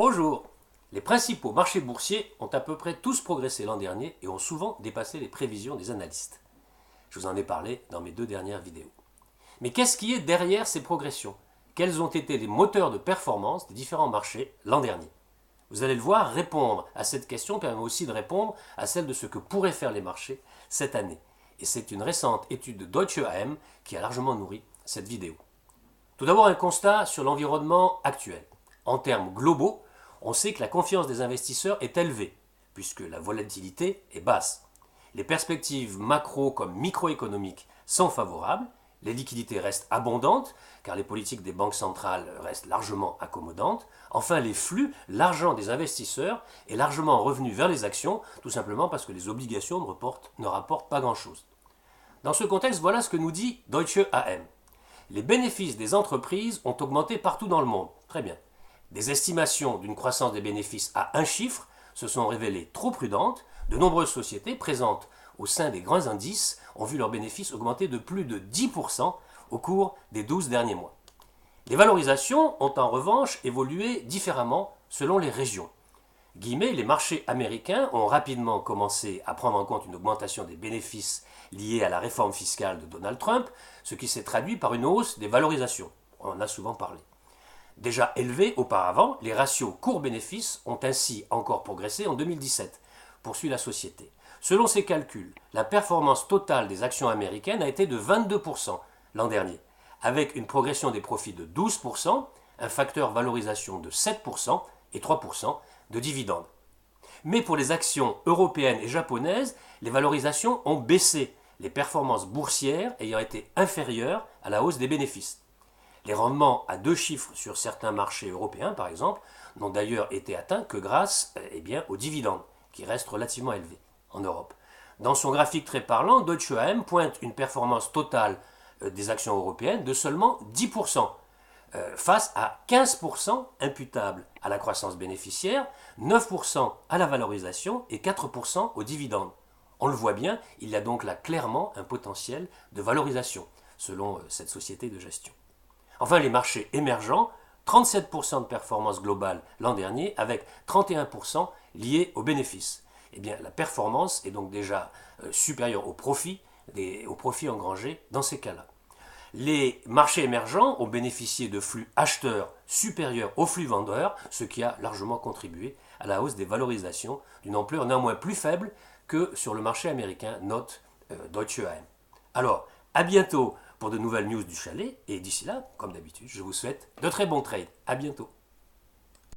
Bonjour. Les principaux marchés boursiers ont à peu près tous progressé l'an dernier et ont souvent dépassé les prévisions des analystes. Je vous en ai parlé dans mes 2 dernières vidéos. Mais qu'est-ce qui est derrière ces progressions? Quels ont été les moteurs de performance des différents marchés l'an dernier? Vous allez le voir, répondre à cette question permet aussi de répondre à celle de ce que pourraient faire les marchés cette année. Et c'est une récente étude de Deutsche AM qui a largement nourri cette vidéo. Tout d'abord, un constat sur l'environnement actuel. En termes globaux, on sait que la confiance des investisseurs est élevée, puisque la volatilité est basse. Les perspectives macro comme microéconomiques sont favorables, les liquidités restent abondantes, car les politiques des banques centrales restent largement accommodantes. Enfin, les flux, l'argent des investisseurs est largement revenu vers les actions, tout simplement parce que les obligations ne rapportent pas grand-chose. Dans ce contexte, voilà ce que nous dit Deutsche AM. Les bénéfices des entreprises ont augmenté partout dans le monde. Très bien. Des estimations d'une croissance des bénéfices à un chiffre se sont révélées trop prudentes. De nombreuses sociétés présentes au sein des grands indices ont vu leurs bénéfices augmenter de plus de 10% au cours des 12 derniers mois. Les valorisations ont en revanche évolué différemment selon les régions. Les marchés américains ont rapidement commencé à prendre en compte une augmentation des bénéfices liés à la réforme fiscale de Donald Trump, ce qui s'est traduit par une hausse des valorisations. On en a souvent parlé. Déjà élevés auparavant, les ratios cours-bénéfices ont ainsi encore progressé en 2017, poursuit la société. Selon ses calculs, la performance totale des actions américaines a été de 22% l'an dernier, avec une progression des profits de 12%, un facteur valorisation de 7% et 3% de dividendes. Mais pour les actions européennes et japonaises, les valorisations ont baissé, les performances boursières ayant été inférieures à la hausse des bénéfices. Les rendements à 2 chiffres sur certains marchés européens, par exemple, n'ont d'ailleurs été atteints que grâce aux dividendes, qui restent relativement élevés en Europe. Dans son graphique très parlant, Deutsche AM pointe une performance totale des actions européennes de seulement 10%, face à 15% imputables à la croissance bénéficiaire, 9% à la valorisation et 4% aux dividendes. On le voit bien, il y a donc là clairement un potentiel de valorisation, selon cette société de gestion. Enfin, les marchés émergents, 37% de performance globale l'an dernier, avec 31% liés aux bénéfices. Eh bien, la performance est donc déjà supérieure aux profits engrangés dans ces cas-là. Les marchés émergents ont bénéficié de flux acheteurs supérieurs aux flux vendeurs, ce qui a largement contribué à la hausse des valorisations d'une ampleur néanmoins plus faible que sur le marché américain, note Deutsche AM. Alors, à bientôt pour de nouvelles news du chalet, et d'ici là, comme d'habitude, je vous souhaite de très bons trades. À bientôt.